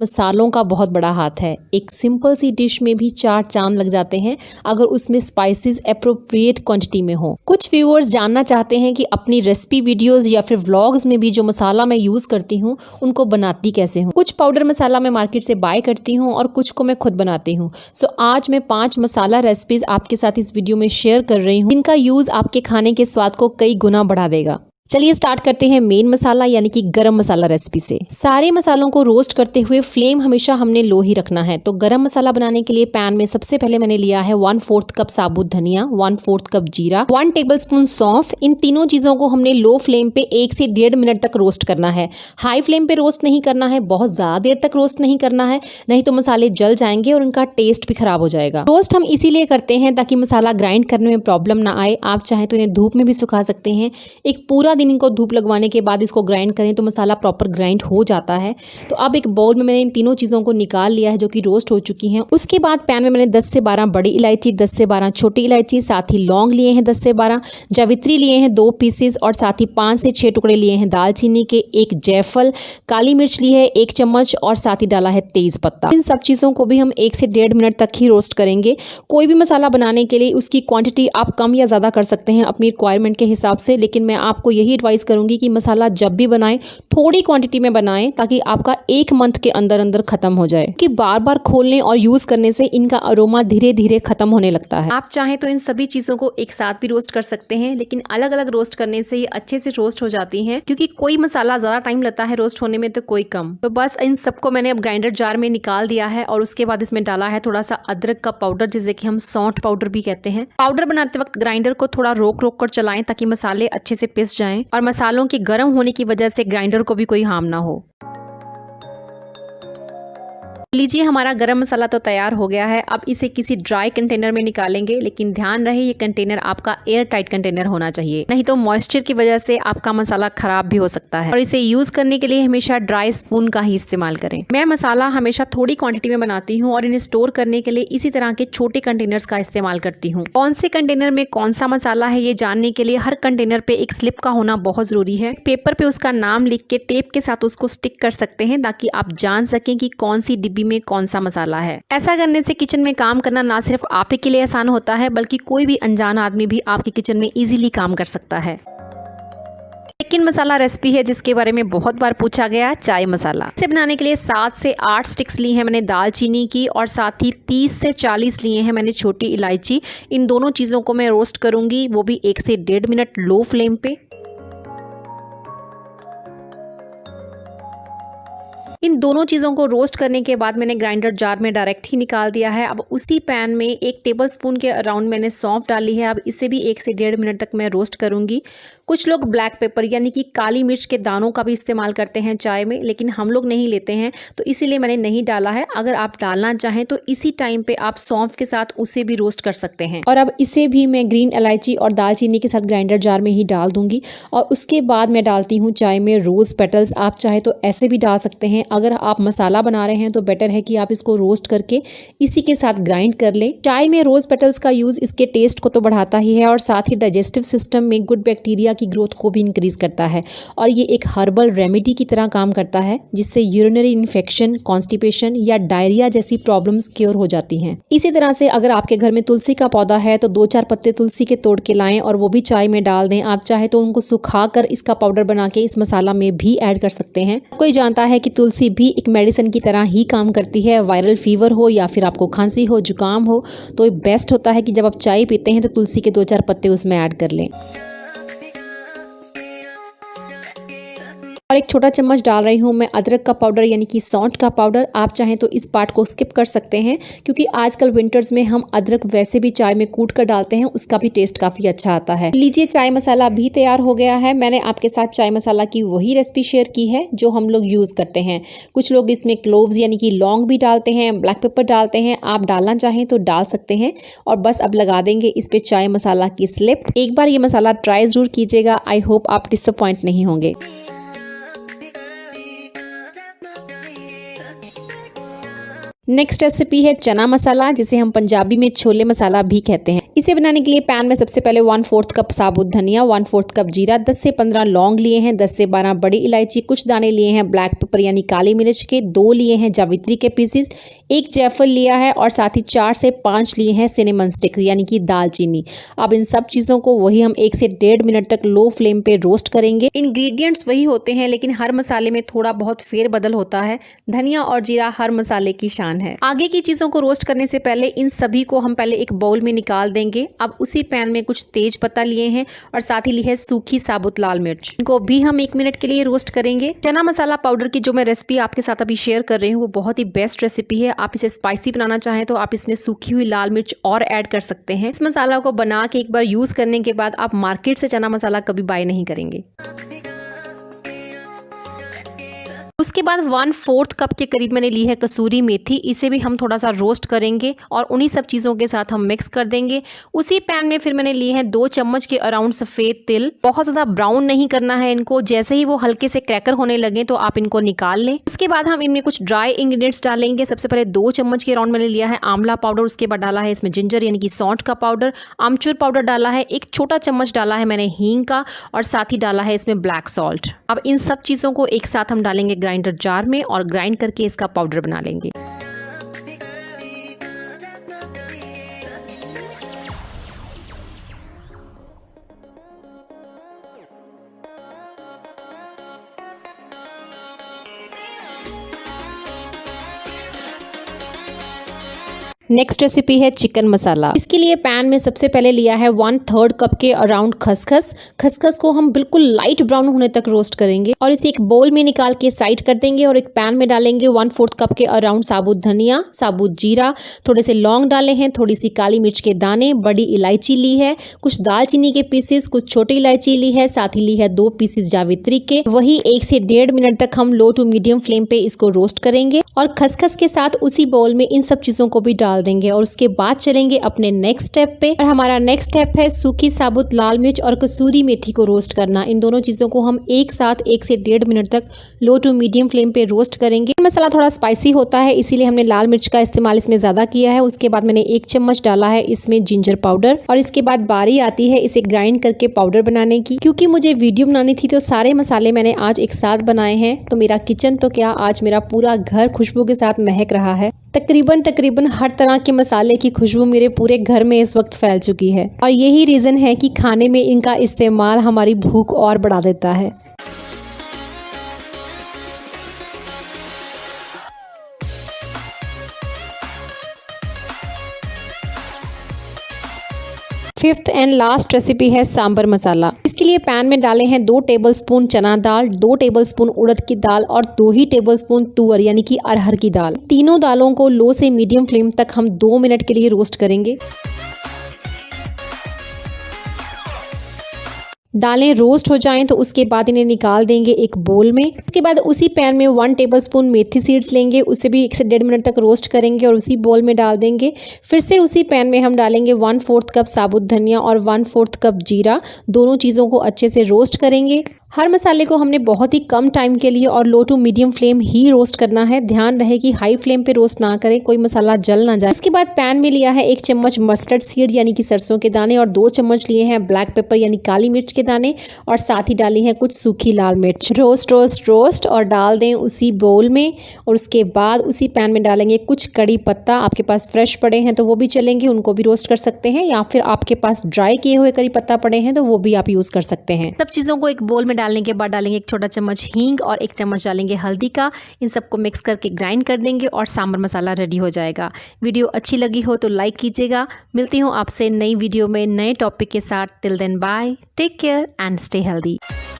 मसालों का बहुत बड़ा हाथ है। एक सिंपल सी डिश में भी 4 चांद लग जाते हैं अगर उसमें स्पाइसेस एप्रोप्रिएट क्वांटिटी में हो। कुछ व्यूअर्स जानना चाहते हैं कि अपनी रेसिपी वीडियोस या फिर व्लॉग्स में भी जो मसाला मैं यूज करती हूँ उनको बनाती कैसे हूँ। कुछ पाउडर मसाला मैं मार्केट से बाय करती हूँ और कुछ को मैं खुद बनाती हूँ। सो आज मैं 5 मसाला रेसिपीज आपके साथ इस वीडियो में शेयर कर रही हूँ जिनका यूज आपके खाने के स्वाद को कई गुना बढ़ा देगा। चलिए स्टार्ट करते हैं मेन मसाला यानी कि गरम मसाला रेसिपी से। सारे मसालों को रोस्ट करते हुए फ्लेम हमेशा हमने लो ही रखना है। तो गरम मसाला बनाने के लिए पैन में सबसे पहले मैंने लिया है 1/4 कप साबुत धनिया, 1/4 कप जीरा, 1 टेबलस्पून सौंफ। इन तीनों चीजों को हमने लो फ्लेम पे 1 से 1.5 मिनट तक रोस्ट करना है। हाई फ्लेम पे रोस्ट नहीं करना है, बहुत ज्यादा देर तक रोस्ट नहीं करना है, नहीं तो मसाले जल जाएंगे और उनका टेस्ट भी खराब हो जाएगा। रोस्ट हम इसीलिए करते हैं ताकि मसाला ग्राइंड करने में प्रॉब्लम ना आए। आप चाहे तो इन्हें धूप में भी सुखा सकते हैं। एक पूरा दिन इनको धूप लगवाने के बाद इसको ग्राइंड करें तो मसाला प्रॉपर ग्राइंड हो जाता है। तो अब एक बाउल में मैंने इन तीनों चीज़ों को निकाल लिया है जो कि रोस्ट हो चुकी हैं। उसके बाद पैन में मैंने 10 से 12 बड़ी इलायची, 10 से 12 छोटी इलायची, साथ ही लौंग लिए हैं 10 से 12, जावित्री लिए हैं 2 पीसेस और साथ ही 5 से 6 टुकड़े लिए हैं दालचीनी के, एक जायफल, काली मिर्च ली है 1 चम्मच और साथ ही डाला है तेज पत्ता। इन सब चीज़ों को भी हम 1 से 1.5 मिनट तक ही रोस्ट करेंगे। कोई भी मसाला बनाने के लिए उसकी क्वांटिटी आप कम या ज़्यादा कर सकते हैं अपनी रिक्वायरमेंट के हिसाब से, लेकिन मैं आपको यही एडवाइस करूंगी कि मसाला जब भी बनाएं थोड़ी क्वांटिटी में बनाएं ताकि आपका 1 मंथ के अंदर अंदर खत्म हो जाए। कि बार बार खोलने और यूज करने से इनका अरोमा धीरे धीरे खत्म होने लगता है। आप चाहें तो इन सभी चीजों को एक साथ भी रोस्ट कर सकते हैं, लेकिन अलग अलग रोस्ट करने से ये अच्छे से रोस्ट हो जाती हैं, क्योंकि कोई मसाला ज्यादा टाइम लगता है रोस्ट होने में तो कोई कम। तो बस इन सबको मैंने अब ग्राइंडर जार में निकाल दिया है और उसके बाद इसमें डाला है थोड़ा सा अदरक का पाउडर, जिसे कि हम सौंठ पाउडर भी कहते हैं। पाउडर बनाते वक्त ग्राइंडर को थोड़ा रोक रोक कर चलाएं ताकि मसाले अच्छे से पिस जाएं और मसालों के गर्म होने की वजह से ग्राइंडर को भी कोई हार्म ना हो। लीजिए हमारा गरम मसाला तो तैयार हो गया है। अब इसे किसी ड्राई कंटेनर में निकालेंगे, लेकिन ध्यान रहे ये कंटेनर आपका एयर टाइट कंटेनर होना चाहिए, नहीं तो मॉइस्चर की वजह से आपका मसाला खराब भी हो सकता है। और इसे यूज करने के लिए हमेशा ड्राई स्पून का ही इस्तेमाल करें। मैं मसाला हमेशा थोड़ी क्वांटिटी में बनाती हूँ और इन्हें स्टोर करने के लिए इसी तरह के छोटे कंटेनर्स का इस्तेमाल करती हूँ। कौन से कंटेनर में कौन सा मसाला है ये जानने के लिए हर कंटेनर पे एक स्लिप का होना बहुत जरूरी है। पेपर पे उसका नाम लिख के टेप के साथ उसको स्टिक कर सकते हैं ताकि आप जान सकें कि कौन सी डिब्बी में कौन सा मसाला है। ऐसा करने से किचन में काम करना ना सिर्फ आप ही के लिए आसान होता है, बल्कि कोई भी अनजान आदमी भी आपके किचन में इजीली काम कर सकता है। सेकंड मसाला रेसिपी है जिसके बारे में बहुत बार पूछा गया, चाय मसाला। इसे बनाने के लिए 7 से 8 स्टिक्स ली हैं मैंने दालचीनी की और साथ ही 30 से 40 लिए हैं मैंने छोटी इलायची। इन दोनों चीजों को मैं रोस्ट करूंगी, वो भी 1 से 1.5 मिनट लो फ्लेम पे। इन दोनों चीज़ों को रोस्ट करने के बाद मैंने ग्राइंडर जार में डायरेक्ट ही निकाल दिया है। अब उसी पैन में 1 टेबलस्पून के अराउंड मैंने सौंफ डाली है। अब इसे भी 1 से 1.5 मिनट तक मैं रोस्ट करूंगी। कुछ लोग ब्लैक पेपर यानी कि काली मिर्च के दानों का भी इस्तेमाल करते हैं चाय में, लेकिन हम लोग नहीं लेते हैं तो इसीलिए मैंने नहीं डाला है। अगर आप डालना चाहें तो इसी टाइम पे आप सौंफ के साथ उसे भी रोस्ट कर सकते हैं। और अब इसे भी मैं ग्रीन इलायची और दालचीनी के साथ ग्राइंडर जार में ही डाल दूंगी। और उसके बाद मैं डालती हूँ चाय में रोज पेटल्स। आप चाहे तो ऐसे भी डाल सकते हैं। अगर आप मसाला बना रहे हैं तो बेटर है कि आप इसको रोस्ट करके इसी के साथ ग्राइंड कर लें। चाय में रोज पेटल्स का यूज इसके टेस्ट को तो बढ़ाता ही है और साथ ही डाइजेस्टिव सिस्टम में गुड बैक्टीरिया की ग्रोथ को भी इंक्रीज करता है। और ये एक हर्बल रेमेडी की तरह काम करता है जिससे यूरिनरी इन्फेक्शन, कॉन्स्टिपेशन या डायरिया जैसी प्रॉब्लम्स क्योर हो जाती हैं। इसी तरह से अगर आपके घर में तुलसी का पौधा है तो 2-4 पत्ते तुलसी के तोड़ के लाएं और वो भी चाय में डाल दें। आप चाहे तो उनको सुखा कर इसका पाउडर बना के इस मसाला में भी ऐड कर सकते हैं। कोई जानता है कि तुलसी भी एक मेडिसिन की तरह ही काम करती है। वायरल फीवर हो या फिर आपको खांसी हो, जुकाम हो, तो बेस्ट होता है कि जब आप चाय पीते हैं तो तुलसी के 2-4 पत्ते उसमें ऐड कर लें। और एक छोटा चम्मच डाल रही हूँ मैं अदरक का पाउडर यानी कि सौंठ का पाउडर। आप चाहें तो इस पार्ट को स्किप कर सकते हैं, क्योंकि आजकल विंटर्स में हम अदरक वैसे भी चाय में कूट कर डालते हैं, उसका भी टेस्ट काफी अच्छा आता है। लीजिए चाय मसाला भी तैयार हो गया है। मैंने आपके साथ चाय मसाला की वही रेसिपी शेयर की है जो हम लोग यूज करते हैं। कुछ लोग इसमें क्लोव्स यानी कि लौंग भी डालते हैं, ब्लैक पेपर डालते हैं। आप डालना चाहें तो डाल सकते हैं। और बस अब लगा देंगे इस पे चाय मसाला की स्लिप। एक बार ये मसाला ट्राई जरूर कीजिएगा। आई होप आप डिसअपॉइंट नहीं होंगे। नेक्स्ट रेसिपी है चना मसाला, जिसे हम पंजाबी में छोले मसाला भी कहते हैं। इसे बनाने के लिए पैन में सबसे पहले 1/4 कप साबुत धनिया, 1/4 कप जीरा, 10 से 15 लौंग लिए हैं, 10 से 12 बड़ी इलायची, कुछ दाने लिए हैं ब्लैक पेपर यानी काली मिर्च के, 2 लिए हैं जावित्री के पीसेस, 1 जायफल लिया है और साथ ही 4 से 5 लिए हैं सिनेमन स्टिक यानी कि दालचीनी। अब इन सब चीज़ों को वही हम 1 से 1.5 मिनट तक लो फ्लेम पे रोस्ट करेंगे। इंग्रेडिएंट्स वही होते हैं लेकिन हर मसाले में थोड़ा बहुत फेरबदल होता है। धनिया और जीरा हर मसाले की शान है। आगे की चीज़ों को रोस्ट करने से पहले इन सभी को हम पहले एक बाउल में निकाल देंगे। अब उसी पैन में कुछ तेज पत्ता लिए हैं और साथ ही ली है सूखी साबुत लाल मिर्च। इनको भी हम 1 मिनट के लिए रोस्ट करेंगे। चना मसाला पाउडर की जो मैं रेसिपी आपके साथ अभी शेयर कर रही हूँ वो बहुत ही बेस्ट रेसिपी है। आप इसे स्पाइसी बनाना चाहें तो आप इसमें सूखी हुई लाल मिर्च और ऐड कर सकते हैं। इस मसाला को बना के एक बार यूज करने के बाद आप मार्केट से चना मसाला कभी बाय नहीं करेंगे। उसके बाद 1/4 कप के करीब मैंने ली है कसूरी मेथी। इसे भी हम थोड़ा सा रोस्ट करेंगे और उन्हीं सब चीज़ों के साथ हम मिक्स कर देंगे। उसी पैन में फिर मैंने लिए हैं 2 चम्मच के अराउंड सफ़ेद तिल। बहुत ज़्यादा ब्राउन नहीं करना है इनको, जैसे ही वो हल्के से क्रैकर होने लगे तो आप इनको निकाल लें। उसके बाद हम इनमें कुछ ड्राई इंग्रेडिएंट्स डालेंगे। सबसे पहले 2 चम्मच के अराउंड मैंने लिया है आंवला पाउडर। उसके बाद डाला है इसमें जिंजर यानी कि सौंठ का पाउडर, आमचूर पाउडर डाला है, 1 छोटा चम्मच डाला है मैंने हींग का और साथ ही डाला है इसमें ब्लैक सॉल्ट। अब इन सब चीज़ों को एक साथ हम डालेंगे ग्राइंडर जार में और ग्राइंड करके इसका पाउडर बना लेंगे। नेक्स्ट रेसिपी है चिकन मसाला। इसके लिए पैन में सबसे पहले लिया है 1/3 कप के अराउंड खसखस। खसखस को हम बिल्कुल लाइट ब्राउन होने तक रोस्ट करेंगे और इसे एक बोल में निकाल के साइड कर देंगे और एक पैन में डालेंगे 1/4 कप के अराउंड साबुत धनिया, साबुत जीरा, थोड़े से लौंग डाले हैं, थोड़ी सी काली मिर्च के दाने, बड़ी इलायची ली है, कुछ दालचीनी के पीसेस, कुछ छोटी इलायची ली है, साथ ही ली है 2 पीसेस जावित्री के। वही 1 से 1.5 मिनट तक हम लो टू मीडियम फ्लेम पे इसको रोस्ट करेंगे और खसखस के साथ उसी बाउल में इन सब चीजों को भी डाल देंगे और उसके बाद चलेंगे अपने नेक्स्ट स्टेप पे। और हमारा नेक्स्ट स्टेप है सूखी साबुत लाल मिर्च और कसूरी मेथी को रोस्ट करना। इन दोनों चीजों को हम एक साथ 1 से 1.5 मिनट तक लो टू मीडियम फ्लेम पे रोस्ट करेंगे। मसाला थोड़ा स्पाइसी होता है इसीलिए हमने लाल मिर्च का इस्तेमाल इसमें ज्यादा किया है। उसके बाद मैंने 1 चम्मच डाला है इसमें जिंजर पाउडर और इसके बाद बारी आती है इसे ग्राइंड करके पाउडर बनाने की। क्योंकि मुझे वीडियो बनानी थी तो सारे मसाले मैंने आज एक साथ बनाए हैं, तो मेरा किचन तो क्या आज मेरा पूरा घर खुशबू के साथ महक रहा है। तकरीबन हर तरह के मसाले की खुशबू मेरे पूरे घर में इस वक्त फैल चुकी है और यही रीज़न है कि खाने में इनका इस्तेमाल हमारी भूख और बढ़ा देता है। फिफ्थ एंड लास्ट रेसिपी है सांबर मसाला। इसके लिए पैन में डाले हैं 2 टेबलस्पून चना दाल, 2 टेबलस्पून उड़द की दाल और 2 ही टेबलस्पून तुअर यानी कि अरहर की दाल। तीनों दालों को लो से मीडियम फ्लेम तक हम 2 मिनट के लिए रोस्ट करेंगे। दालें रोस्ट हो जाएं तो उसके बाद इन्हें निकाल देंगे एक बोल में। उसके बाद उसी पैन में 1 टेबलस्पून मेथी सीड्स लेंगे, उसे भी 1 से 1.5 मिनट तक रोस्ट करेंगे और उसी बोल में डाल देंगे। फिर से उसी पैन में हम डालेंगे 1/4 कप साबुत धनिया और 1/4 कप जीरा। दोनों चीज़ों को अच्छे से रोस्ट करेंगे। हर मसाले को हमने बहुत ही कम टाइम के लिए और लो टू मीडियम फ्लेम ही रोस्ट करना है। ध्यान रहे कि हाई फ्लेम पे रोस्ट ना करें, कोई मसाला जल ना जाए। उसके बाद पैन में लिया है 1 चम्मच मस्टर्ड सीड यानी कि सरसों के दाने और 2 चम्मच लिए हैं ब्लैक पेपर यानी काली मिर्च के दाने और साथ ही डाली है कुछ सूखी लाल मिर्च। रोस्ट और डाल दें उसी बोल में और उसके बाद उसी पैन में डालेंगे कुछ कड़ी पत्ता। आपके पास फ्रेश पड़े हैं तो वो भी चलेंगे, उनको भी रोस्ट कर सकते हैं, या फिर आपके पास ड्राई किए हुए कड़ी पत्ता पड़े हैं तो वो भी आप यूज़ कर सकते हैं। सब चीज़ों को एक बोल में डालने के बाद डालेंगे 1 छोटा चम्मच हींग और 1 चम्मच डालेंगे हल्दी का। इन सबको मिक्स करके ग्राइंड कर देंगे और सांभर मसाला रेडी हो जाएगा। वीडियो अच्छी लगी हो तो लाइक कीजिएगा। मिलती हूँ आपसे नई वीडियो में नए टॉपिक के साथ। Till then bye, take care and stay healthy.